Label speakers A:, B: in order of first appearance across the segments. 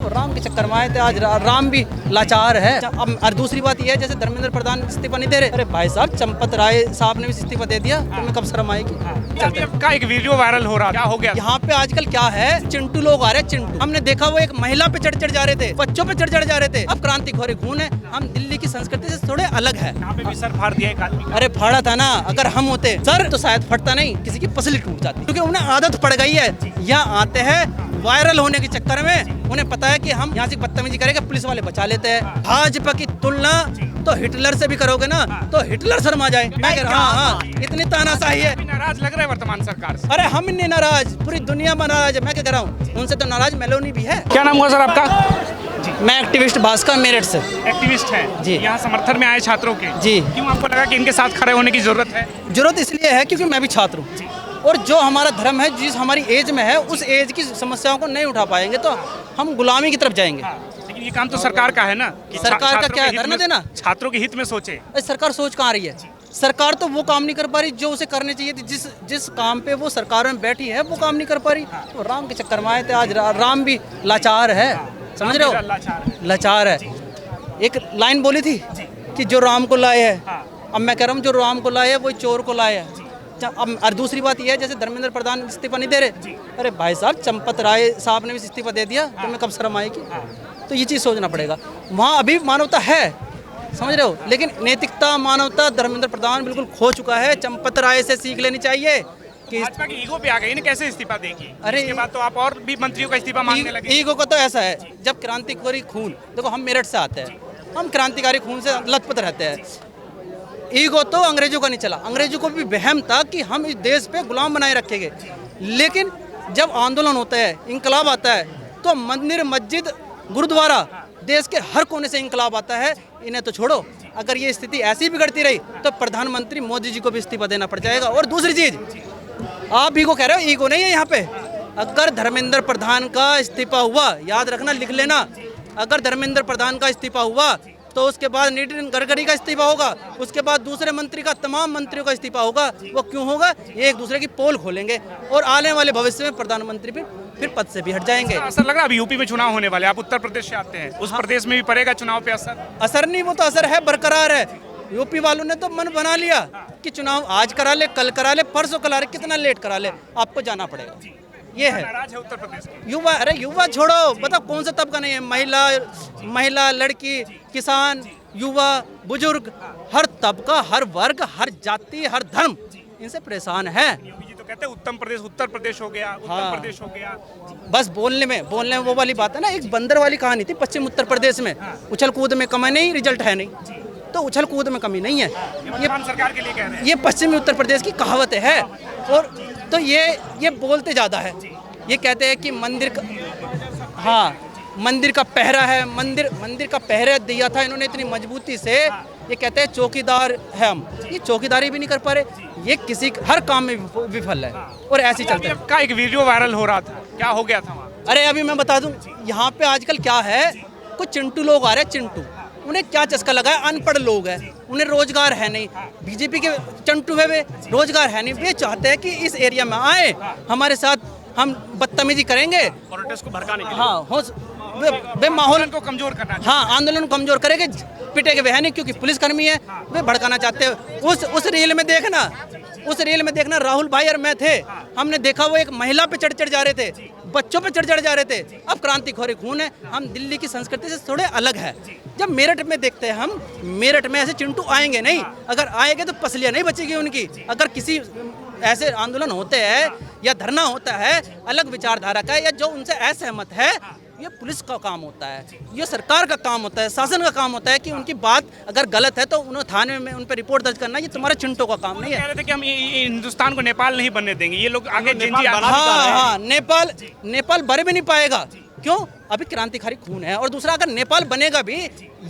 A: तो राम के चक्कर में आए थे। आज राम भी लाचार है। अब और दूसरी बात यह है, जैसे धर्मेंद्र प्रधान इस्तीफा नहीं दे रहे, अरे भाई साहब चंपत राय साहब ने भी इस्तीफा दे दिया, तुम्हें कब शर्म आएगी?
B: का एक वीडियो वायरल हो रहा, क्या हो गया?
A: यहाँ पे आजकल क्या है, चिंटू लोग आ रहे हैं। चिंटू हमने देखा वो एक महिला पे चढ़ जा रहे थे, बच्चों पे चढ़ जा रहे थे। अब क्रांतिकारी खून है। हम दिल्ली की संस्कृति से थोड़े अलग है।
B: यहाँ पे भी सर फाड़ दिया एक आदमी।
A: अरे फाड़ा था ना, अगर हम होते सर तो शायद फटता नहीं, किसी की पसली टूट जाती, क्योंकि उन्हें आदत पड़ गई है। यहाँ आते हैं वायरल होने के चक्कर में, उन्हें पता है कि हम यहाँ से बदतमीजी करेंगे पुलिस वाले बचा लेते हैं। भाजपा की तुलना तो हिटलर से भी करोगे ना तो हिटलर शर्मा जाए। मैं कह रहा हाँ, इतनी तानाशाही है।
B: नाराज लग रहा है वर्तमान सरकार से।
A: अरे हम नहीं नाराज, पूरी दुनिया में नाराज है। मैं क्या कह रहा हूँ, उनसे तो नाराज मेलोनी भी है।
B: क्या नाम हुआ सर आपका?
A: मैं एक्टिविस्ट भास्कर मेरठ से।
B: एक्टिविस्ट है
A: जी।
B: यहाँ समर्थन में आए छात्रों के
A: जी।
B: क्यों आपको लगा कि इनके साथ खड़े होने की जरूरत है?
A: जरूरत इसलिए है क्योंकि मैं भी छात्र हूँ, और जो हमारा धर्म है, जिस हमारी एज में है, उस एज की समस्याओं को नहीं उठा पाएंगे तो हम गुलामी की तरफ जाएंगे।
B: लेकिन ये काम तो सरकार का है ना कि
A: सरकार का क्या है, धरना देना?
B: छात्रों के हित में सोचे।
A: अरे सरकार सोच कहाँ रही है? सरकार तो वो काम नहीं कर पा रही जो उसे करने चाहिए थी। जिस काम पे वो सरकार में बैठी है वो काम नहीं कर पा रही। तो राम के चक्कर में आए थे। आज राम भी लाचार है, समझ रहे हो? लाचार है। एक लाइन बोली थी कि जो राम को लाए है, अब मैं कह रहा हूँ जो राम को लाए है वही चोर को लाए है। अब और दूसरी बात यह है, जैसे धर्मेंद्र प्रधान इस्तीफा नहीं दे रहे, अरे भाई साहब चंपत राय साहब ने भी इस्तीफा दे दिया, तुम्हें कब शर्म आएगी? तो ये चीज़ सोचना पड़ेगा। वहाँ अभी मानवता है, समझ रहे हो, लेकिन नैतिकता मानवता धर्मेंद्र प्रधान बिल्कुल खो चुका है। चंपत राय से सीख लेनी चाहिए कि
B: भाजपा की ईगो पे आ गई, कैसे इस्तीफा देगी?
A: अरे
B: इसके बाद तो आप और भी मंत्रियों का इस्तीफा मांगने लगे।
A: ईगो का तो ऐसा है, जब क्रांतिकारी खून, देखो हम मेरठ से आते हैं, हम क्रांतिकारी खून से लथपथ रहते हैं। ईगो तो अंग्रेजों का नहीं चला, अंग्रेजों को भी वहम था कि हम इस देश पे गुलाम बनाए रखेंगे। लेकिन जब आंदोलन होता है, इंकलाब आता है, तो मंदिर मस्जिद गुरुद्वारा देश के हर कोने से इंकलाब आता है। इन्हें तो छोड़ो, अगर ये स्थिति ऐसी बिगड़ती रही तो प्रधानमंत्री मोदी जी को भी इस्तीफा देना पड़ जाएगा। और दूसरी चीज, आप ईगो कह रहे हो, ईगो नहीं है यहाँ पे। अगर धर्मेंद्र प्रधान का इस्तीफा हुआ, याद रखना, लिख लेना, अगर धर्मेंद्र प्रधान का इस्तीफा हुआ तो उसके बाद नितिन गडकरी का इस्तीफा होगा, उसके बाद दूसरे मंत्री का, तमाम मंत्रियों का इस्तीफा होगा। वो क्यों होगा? ये एक दूसरे की पोल खोलेंगे और आने वाले भविष्य में प्रधानमंत्री फिर पद से भी हट जाएंगे।
B: असर लग रहा है अभी यूपी में चुनाव होने वाले, आप उत्तर प्रदेश से आते हैं, उस प्रदेश में भी पड़ेगा चुनाव पे असर?
A: असर नहीं, वो तो असर है, बरकरार है। यूपी वालों ने तो मन बना लिया कि चुनाव आज करा ले, कल करा ले, परसों करा ले, कितना लेट करा ले, आपको जाना पड़ेगा। ये है।
B: नाराज है उत्तर प्रदेश के
A: युवा, अरे युवा छोड़ो, बताओ कौन सा तबका नहीं है? महिला, लड़की, किसान, युवा, बुजुर्ग, हर तबका, हर वर्ग, हर जाति, हर धर्म इनसे परेशान है।
B: योगी जी तो कहते हैं उत्तर प्रदेश हो गया, उत्तर प्रदेश हो गया।
A: बस बोलने में वो वाली बात है ना। एक बंदर वाली कहानी थी पश्चिम उत्तर प्रदेश में, उछल कूद में कमी नहीं, रिजल्ट है नहीं, तो उछल कूद में कमी नहीं है।
B: ये सरकार के लिए कह रहे हैं,
A: ये पश्चिमी उत्तर प्रदेश की कहावत है। और तो ये बोलते ज़्यादा है। ये कहते हैं कि मंदिर का, हाँ, मंदिर का पहरा है, मंदिर का पहरा दिया था इन्होंने इतनी मजबूती से। ये कहते हैं चौकीदार है हम, ये चौकीदारी भी नहीं कर पा रहे। ये किसी हर काम में विफल है और ऐसे ही चलता है।
B: का एक वीडियो वायरल हो रहा था, क्या हो गया था वहाँ?
A: अरे अभी मैं बता दूं, यहाँ पे आजकल क्या है, कुछ चिंटू लोग आ रहे हैं। चिंटू, उन्हें क्या चस्का लगा है? अनपढ़ लोग हैं, उन्हें रोजगार है नहीं। बीजेपी के चिंटू है, वे रोजगार है नहीं। वे चाहते हैं कि इस एरिया में आए, हमारे साथ हम बदतमीजी करेंगे,
B: प्रोटेस्ट को भड़काने के लिए।
A: हाँ, वे माहौल
B: को कमजोर करना,
A: हाँ, आंदोलन को कमजोर करेंगे। पिटेगे वे है नहीं, क्योंकि पुलिसकर्मी है, वे भड़काना चाहते हैं। उस रील में देखना राहुल भाई और मैं थे, हमने देखा वो एक महिला पे चढ़ जा रहे थे, बच्चों पे चढ़ जा रहे थे। अब क्रांतिकारी खून है। हम दिल्ली की संस्कृति से थोड़े अलग है। जब मेरठ में देखते हैं हम, मेरठ में ऐसे चिंटू आएंगे नहीं, अगर आएंगे तो पसलियाँ नहीं बचेगी उनकी। अगर किसी ऐसे आंदोलन होते हैं या धरना होता है अलग विचारधारा का, या जो उनसे असहमत है, ये पुलिस का काम होता है, ये सरकार का काम होता है, शासन का काम होता है कि उनकी बात अगर गलत है तो उन्हें थाने में उन पर रिपोर्ट दर्ज करना। ये तुम्हारे चिंटू का काम नहीं है।
B: कह रहे थे कि हम हिंदुस्तान को नेपाल नहीं बनने देंगे, ये लोग आगे
A: हाँ, नेपाल बन भी नहीं पाएगा। क्यों? अभी क्रांतिकारी खून है। और दूसरा, अगर नेपाल बनेगा भी,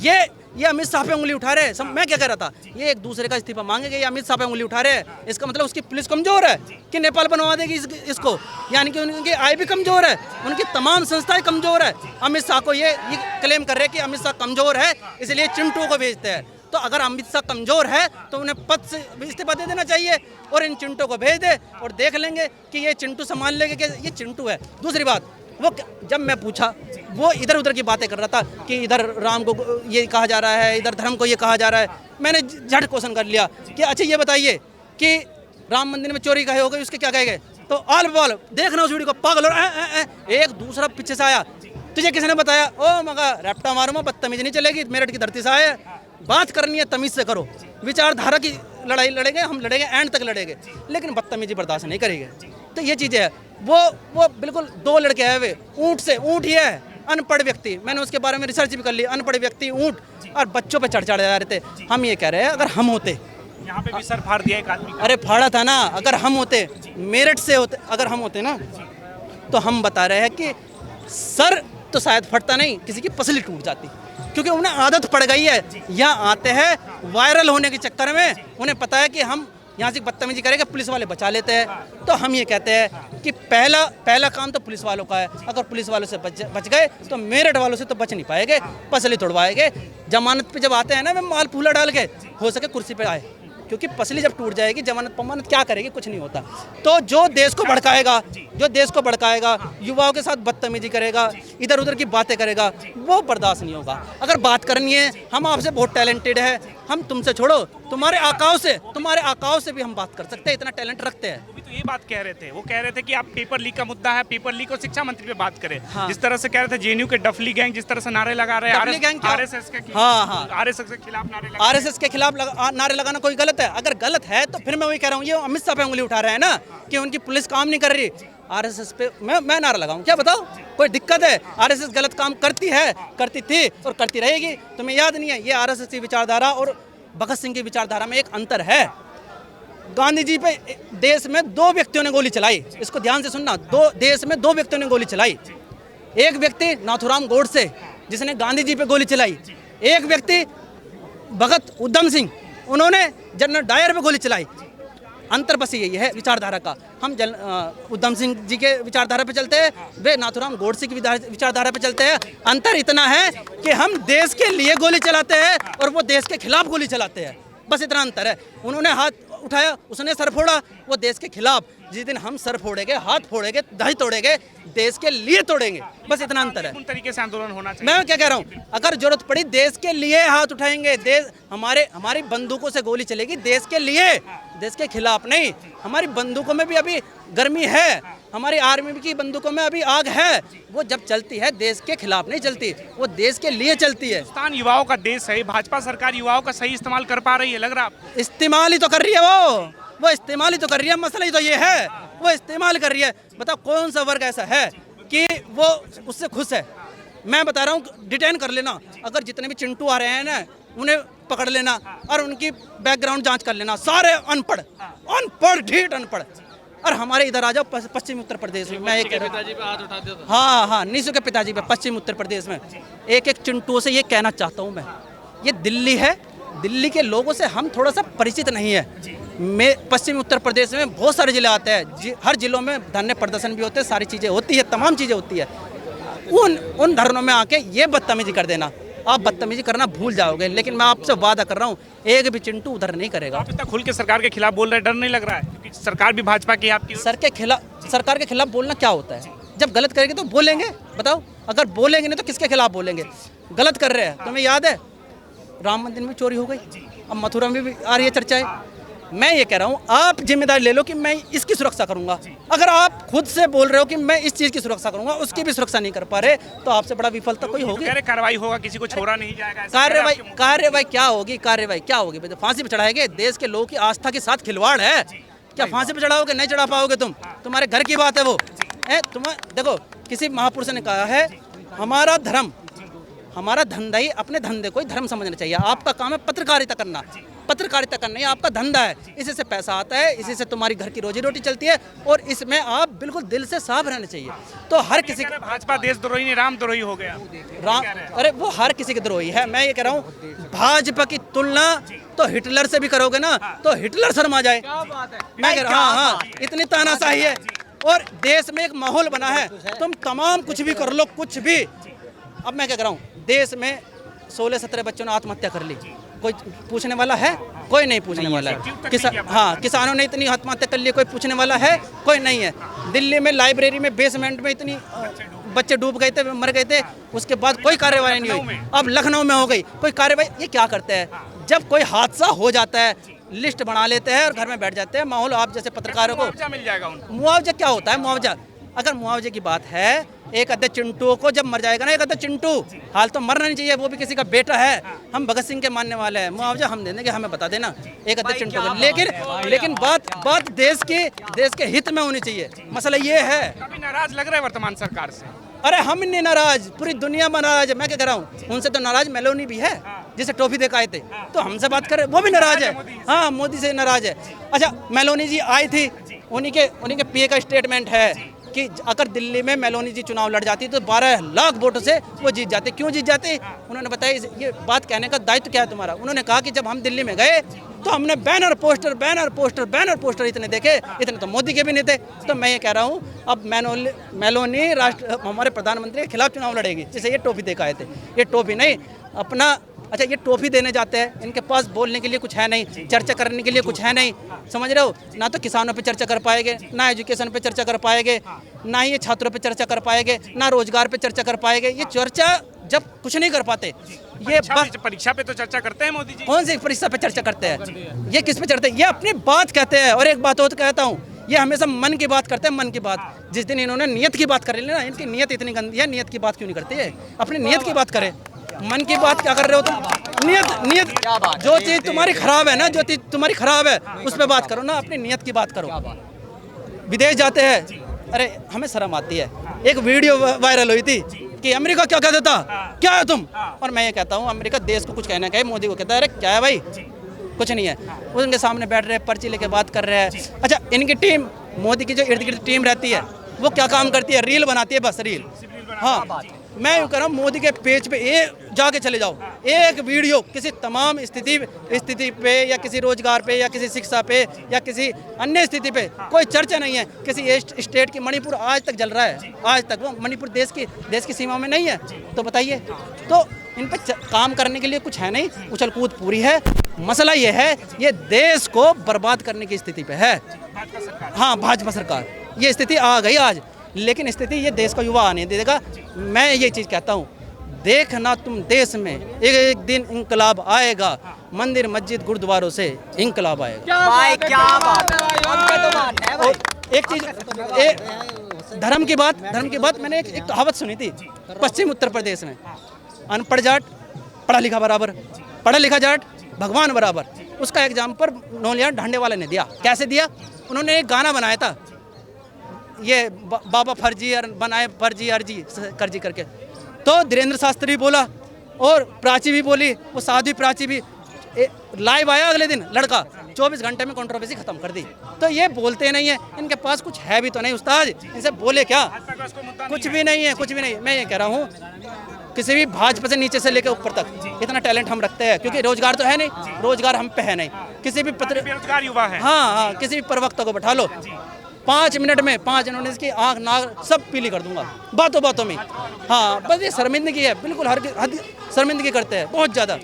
A: ये अमित शाह पे उंगली उठा रहे हैं। मैं क्या कह रहा था, ये एक दूसरे का इस्तीफा मांगेंगे, ये अमित शाह पे उंगली उठा रहे हैं। इसका मतलब उसकी पुलिस कमजोर है कि नेपाल बनवा देगी इसको, यानी कि उनकी आय भी कमजोर है, उनकी तमाम संस्थाएं कमजोर है। अमित शाह को ये क्लेम कर रहे हैं कि अमित शाह कमजोर है, इसलिए चिंटू को भेजते हैं। तो अगर अमित शाह कमजोर है तो उन्हें पद से इस्तीफा दे देना चाहिए और इन चिंटू को भेज दे, और देख लेंगे कि ये चिंटू संभाल लेंगे कि ये चिंटू है। दूसरी बात, जब मैं पूछा, वो इधर उधर की बातें कर रहा था कि इधर राम को ये कहा जा रहा है, इधर धर्म को ये कहा जा रहा है। मैंने झट क्वेश्चन कर लिया कि अच्छा ये बताइए कि राम मंदिर में चोरी कहे हो गई, उसके क्या कहे गए? तो आल बॉल देखना उस वीडियो को, पागल हो। एक दूसरा पीछे से आया, तुझे किसने बताया? ओ मगा रैप्टा मारूंगा, बदतमीजी नहीं चलेगी, मेरठ की धरती से आए, बात करनी है तमीज से करो, विचारधारा की लड़ाई लड़ेंगे, हम लड़ेंगे, एंड तक लड़ेंगे, लेकिन बदतमीजी बर्दाश्त नहीं करेंगे। तो ये चीज़ें है। वो बिल्कुल दो लड़के आए हुए, ऊँट से, ऊँट ही है, अनपढ़ व्यक्ति, मैंने उसके बारे में रिसर्च भी कर ली, अनपढ़ व्यक्ति ऊँट और बच्चों पे चढ़ जा रहे थे। हम ये कह रहे हैं अगर हम होते,
B: यहाँ पे भी सर फाड़ दिया एक आदमी का।
A: अरे फाड़ा था ना, अगर हम होते, मेरठ से होते, अगर हम होते ना, तो हम बता रहे हैं कि सर तो शायद फटता नहीं, किसी की पसली टूट जाती, क्योंकि उन्हें आदत पड़ गई है। यहाँ आते हैं वायरल होने के चक्कर में, उन्हें पता है कि हम यहाँ से बदतमीजी करेंगे, पुलिस वाले बचा लेते हैं। तो हम ये कहते हैं कि पहला काम तो पुलिस वालों का है। अगर पुलिस वालों से बच गए तो मेरठ वालों से तो बच नहीं पाएंगे, पसली तोड़वाएंगे। जमानत पे जब आते हैं ना, वे माल फूला डाल के हो सके कुर्सी पे आए, क्योंकि पसली जब टूट जाएगी, जमानत पमानत क्या करेगी? कुछ नहीं होता। तो जो देश को भड़काएगा, युवाओं के साथ बदतमीजी करेगा, इधर उधर की बातें करेगा, वो बर्दाश्त नहीं होगा। अगर बात करनी है, हम आपसे बहुत टैलेंटेड है, हम तुमसे छोड़ो, तुम्हारे आकाओं से भी हम बात कर सकते हैं, इतना टैलेंट रखते हैं।
B: तो ये बात कह रहे थे, वो कह रहे थे कि आप पेपर लीक का मुद्दा है, पेपर लीक और शिक्षा मंत्री पे बात करें।
A: हाँ।
B: जिस तरह से कह रहे थे जेएनयू के डफली गैंग जिस तरह से नारे लगा रहे हैं,
A: डफली गैंग क्या?
B: आरएसएस के आरएसएस के खिलाफ नारे लगा,
A: आरएसएस के खिलाफ नारे लगाना कोई गलत है? अगर गलत है तो फिर मैं वही कह रहा हूँ, ये अमित शाह पे उंगली उठा रहे हैं ना कि उनकी पुलिस काम नहीं कर रही। आरएसएस पे मैं नारा लगाऊं क्या? बताओ, कोई दिक्कत है? आरएसएस गलत काम करती है, करती थी और करती रहेगी। तुम्हें याद नहीं है? ये आरएसएस की विचारधारा और भगत सिंह की विचारधारा में एक अंतर है। गांधी जी पे देश में 2 व्यक्तियों ने गोली चलाई, इसको ध्यान से सुनना, देश में 2 व्यक्तियों ने गोली चलाई। एक व्यक्ति नाथूराम गोडसे जिसने गांधी जी पे गोली चलाई, एक व्यक्ति भगत उधम सिंह, उन्होंने जनरल डायर पे गोली चलाई। अंतर बस यही है विचारधारा का। हम उधम सिंह जी के विचारधारा पे चलते हैं, वे नाथूराम गोडसे की विचारधारा पे चलते हैं। अंतर इतना है कि हम देश के लिए गोली चलाते हैं और वो देश के खिलाफ गोली चलाते हैं, बस इतना अंतर है। उन्होंने हाथ उठाया, उसने सर फोड़ा, वो देश के खिलाफ। जिस दिन हम सर फोड़ेंगे, हाथ फोड़ेंगे, दही तोड़ेंगे, देश के लिए तोड़ेंगे, बस इतना अंतर है।
B: उन तरीके से आंदोलन होना चाहिए।
A: मैं क्या कह रहा हूँ, अगर जरूरत पड़ी देश के लिए हाथ उठाएंगे, देश हमारी बंदूकों से गोली चलेगी देश के लिए, देश के खिलाफ नहीं। हमारी बंदूकों में भी अभी गर्मी है, हमारी आर्मी की बंदूकों में अभी आग है, वो जब चलती है देश के खिलाफ नहीं चलती, वो देश के लिए चलती है।
B: हिंदुस्तान युवाओं का देश है, भाजपा सरकार युवाओं का सही इस्तेमाल कर पा रही है, लग रहा है?
A: इस्तेमाल ही तो कर रही है, वो इस्तेमाल ही तो कर रही है। मसला ही तो ये है, वो इस्तेमाल कर रही है। बताओ कौन सा वर्ग ऐसा है कि वो उससे खुश है? मैं बता रहा हूँ, डिटेन कर लेना, अगर जितने भी चिंटू आ रहे हैं ना, उन्हें पकड़ लेना और उनकी बैकग्राउंड जांच कर लेना, सारे अनपढ़ ढीठ अनपढ़। और हमारे इधर आ जाओ पश्चिमी उत्तर प्रदेश में, मैं एक पिताजी पे हाथ उठा देता। हाँ, नीसू के पिताजी पे, पश्चिमी उत्तर प्रदेश में एक चिंटू से ये कहना चाहता हूँ मैं, ये दिल्ली है, दिल्ली के लोगों से हम थोड़ा सा परिचित नहीं है। पश्चिमी उत्तर प्रदेश में बहुत सारे जिले आते हैं, हर जिलों में धरने प्रदर्शन भी होते हैं, सारी चीज़ें होती है, तमाम चीज़ें होती है। उन धरनों में आके ये बदतमीजी कर देना, आप बदतमीजी करना भूल जाओगे। लेकिन मैं आपसे वादा कर रहा हूँ, एक भी चिंटू उधर नहीं करेगा।
B: आप इतना खुल के सरकार के खिलाफ बोल रहे हैं, डर नहीं लग रहा है? क्योंकि सरकार भी भाजपा की है आपकी।
A: सरकार के खिलाफ बोलना क्या होता है? जब गलत करेंगे तो बोलेंगे, बताओ। अगर बोलेंगे नहीं तो किसके खिलाफ बोलेंगे? गलत कर रहे हैं। तुम्हें याद है राम मंदिर में चोरी हो गई, अब मथुरा में भी आ रही है चर्चाएं। मैं ये कह रहा हूँ, आप जिम्मेदारी ले लो कि मैं इसकी सुरक्षा करूंगा। अगर आप खुद से बोल रहे हो कि मैं इस चीज़ की सुरक्षा करूंगा, उसकी भी सुरक्षा नहीं कर पा रहे, तो आपसे बड़ा विफलता कोई होगी?
B: कार्रवाई होगा, किसी को छोड़ा नहीं जाएगा।
A: कार्रवाई क्या होगी? फांसी पे चढ़ाएंगे? देश के लोगों की आस्था के साथ खिलवाड़ है क्या? फांसी पे चढ़ाओगे? नहीं चढ़ा पाओगे तुम, तुम्हारे घर की बात है वो। देखो, किसी महापुरुष ने कहा है, हमारा धंधा ही अपने धंधे को ही धर्म समझना चाहिए। आपका काम है पत्रकारिता करना ही आपका धंधा है, इसी से पैसा आता है, इसी से तुम्हारी घर की रोजी रोटी चलती है, और इसमें आप बिल्कुल दिल से साफ रहना चाहिए। तो हर किसी का
B: भाजपा देशद्रोही नहीं, रामद्रोही हो गया।
A: अरे वो हर किसी के द्रोही है। मैं ये कह रहा हूँ, भाजपा की तुलना तो हिटलर से भी करोगे ना तो हिटलर शर्मा जाए। मैं कह रहा हूँ, हाँ, इतनी तानाशाही है और देश में एक माहौल बना है, तुम तमाम कुछ भी कर लो, कुछ भी। अब मैं क्या कर रहा हूँ, देश में 16-17 बच्चों ने आत्महत्या कर ली, कोई पूछने वाला है? कोई नहीं पूछने वाला है। किसानों ने इतनी आत्महत्या कर ली, कोई पूछने वाला है? कोई नहीं है। दिल्ली में लाइब्रेरी में बेसमेंट में इतनी बच्चे डूब गए थे, मर गए थे, उसके बाद कोई कार्रवाई नहीं हुई। अब लखनऊ में हो गई कोई कार्रवाई। ये क्या करते हैं? जब कोई हादसा हो जाता है लिस्ट बना लेते हैं और घर में बैठ जाते हैं। माहौल आप जैसे पत्रकारों को
B: मुआवजा मिल जाएगा उनको।
A: मुआवजा क्या होता है? मुआवजा, अगर मुआवजे की बात है, एक अद्धे चिंटू को जब मर जाएगा ना, एक अद्धे चिंटू, हाल तो मरना नहीं चाहिए, वो भी किसी का बेटा है, हम भगत सिंह के मानने वाले हैं, मुआवजा हम दे देंगे, हमें बता देना एक अद्धे चिंटू को। लेकिन बात देश के हित में होनी चाहिए। मसला ये है।
B: काफी नाराज लग रहे हैं वर्तमान सरकार से।
A: अरे हम नहीं नाराज, पूरी दुनिया में नाराज है। मैं क्या कह रहा हूँ, उनसे तो नाराज मेलोनी भी है, जिसे टॉफी देकर आए थे, तो हमसे बात कर रहे, वो भी नाराज है। हाँ, मोदी से नाराज है। अच्छा, मेलोनी जी आई थी, उन्हीं के पीए का स्टेटमेंट है कि अगर दिल्ली में मेलोनी जी चुनाव लड़ जाती तो 12 लाख वोटों से वो जीत जाते। क्यों जीत जाते? उन्होंने बताया ये बात कहने का दायित्व क्या है तुम्हारा। उन्होंने कहा कि जब हम दिल्ली में गए तो हमने बैनर पोस्टर इतने देखे, इतने तो मोदी के भी नहीं थे। तो मैं ये कह रहा हूँ, अब मेलोनी हमारे प्रधानमंत्री के खिलाफ चुनाव लड़ेगी, जिसे ये टोपी देकर आए थे। ये टोपी नहीं अपना, अच्छा ये टोपी देने जाते हैं, इनके पास बोलने के लिए कुछ है नहीं, चर्चा करने के लिए कुछ है नहीं, समझ रहे हो? ना तो किसानों पे चर्चा कर पाएंगे, ना एजुकेशन पे चर्चा कर पाएंगे, ना ही ये छात्रों पे चर्चा कर पाएंगे, ना रोजगार पे चर्चा कर पाएंगे। ये चर्चा जब कुछ नहीं कर पाते, ये बस
B: परीक्षा पे तो चर्चा करते हैं मोदी जी।
A: कौन सी परीक्षा पे चर्चा करते हैं? ये किस पे चढ़ते हैं? ये अपनी बात कहते हैं। और एक बात और कहता हूँ, ये हमेशा मन की बात करते हैं, मन की बात। जिस दिन इन्होंने नियत की बात कर ली ना, इनकी नियत इतनी गंदी है, नियत की बात क्यों नहीं करते है? अपनी नियत की बात करें, मन की बात क्या कर रहे हो तुम? नियत जो चीज़ तुम्हारी खराब है ना, जो चीज़ तुम्हारी खराब है उस पर बात करो ना, अपनी नियत की बात करो। विदेश जाते हैं, अरे हमें शर्म आती है। एक वीडियो वायरल हुई थी कि अमेरिका क्या कहता था, क्या है तुम? और मैं ये कहता हूँ, अमेरिका देश को कुछ कहना है, मोदी को कहता है अरे क्या है भाई, कुछ नहीं है। उनके सामने बैठ रहे हैं, पर्ची लेके बात कर रहे हैं। अच्छा, इनकी टीम, मोदी की जो इर्द गिर्द टीम रहती है, वो क्या काम करती है? रील बनाती है, बस रील। हाँ, मैं यूँ कह रहा हूँ, मोदी के पेज पे जाके चले जाओ, एक वीडियो किसी तमाम स्थिति पे, या किसी रोजगार पे, या किसी शिक्षा पे, या किसी अन्य स्थिति पे कोई चर्चा नहीं है। किसी स्टेट की, मणिपुर आज तक जल रहा है, आज तक वो मणिपुर देश की सीमा में नहीं है, तो बताइए। तो इन पे काम करने के लिए कुछ है नहीं, उछल कूद पूरी है। मसला ये है, ये देश को बर्बाद करने की स्थिति पे है। हाँ, भाजपा सरकार, ये स्थिति आ गई आज, लेकिन स्थिति ये देश का युवा आने देगा। मैं ये चीज़ कहता हूँ, देखना तुम देश में एक दिन इंकलाब आएगा, मंदिर मस्जिद गुरुद्वारों से इंकलाब आएगा।
C: क्या बात है।
A: और एक चीज़, धर्म की बात मैंने एक कहावत सुनी थी पश्चिम उत्तर प्रदेश में, अनपढ़ जाट पढ़ा लिखा बराबर, पढ़ा लिखा जाट भगवान बराबर। उसका एग्जाम्पल नौलिया ढांडे वाले ने दिया। कैसे दिया? उन्होंने एक गाना बनाया था, ये बाबा फर्जी बनाए फर्जी अर्जी कर्जी करके। तो धीरेन्द्र शास्त्री बोला और प्राची भी बोली, वो साध्वी प्राची भी लाइव आया अगले दिन, लड़का 24 घंटे में कंट्रोवर्सी खत्म कर दी। तो ये बोलते नहीं है, इनके पास कुछ है भी तो नहीं उस्ताद, इनसे बोले क्या? कुछ भी नहीं है, कुछ भी नहीं। मैं ये कह रहा हूँ, किसी भी भाजपा से नीचे से लेकर ऊपर तक इतना टैलेंट हम रखते हैं, क्योंकि रोजगार तो है नहीं, रोजगार हम पे है नहीं। किसी भी
B: बेरोजगार युवा है।
A: हाँ, किसी भी प्रवक्ता को बैठा लो, 5 मिनट में 5 इन्होंने इसकी आँख नाक सब पीली कर दूंगा, बातों में। हाँ, बस ये शर्मिंदगी है, बिल्कुल हर शर्मिंदगी करते हैं बहुत ज़्यादा।